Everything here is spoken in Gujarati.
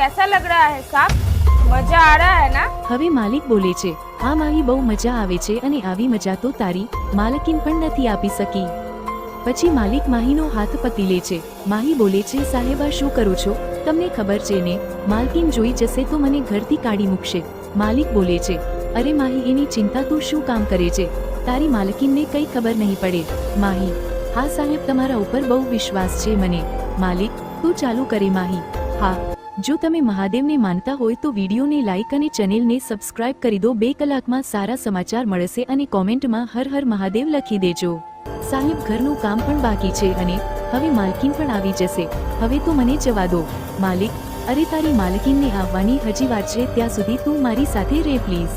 कैसा लग रहा है साहब? मजा आ रहा है ना? હવે માલિક બોલે છે, હા માહી બહુ મજા આવે છે અને આવી મજા તો તારી માલકીન પણ નથી આપી શકી. પછી માલિક માહીનો હાથ પકડી લે છે. માહી બોલે છે, સાહેબ આ શું કરો છો? તમને ખબર છે ને માલકીન જોઈ જશે તો મને ઘરથી કાઢી મૂકશે. માલિક બોલે છે, અરે માહી એની ચિંતા તું શું કામ કરે છે? તારી માલકીનને કંઈ ખબર નહીં પડે. માહી, હા સાહેબ તમારા ઉપર બહુ વિશ્વાસ છે મને. માલિક, તું ચાલુ કરે માહી. હા, જો તમે મહાદેવને માનતા હોય તો વિડીયોને લાઇક અને ચેનલને સબસ્ક્રાઇબ કરી દો. 2 કલાકમાં સારા સમાચાર મળશે અને કોમેન્ટમાં હર હર મહાદેવ લખી દેજો. સાહેબ ઘરનું કામ પણ બાકી છે અને હવે માલકીન પણ આવી જશે. હવે તો મને જવા દો. માલિક, અરે તારી માલકીનને આવવાની હજી વાર છે, ત્યાં સુધી તું મારી સાથે રહે પ્લીઝ.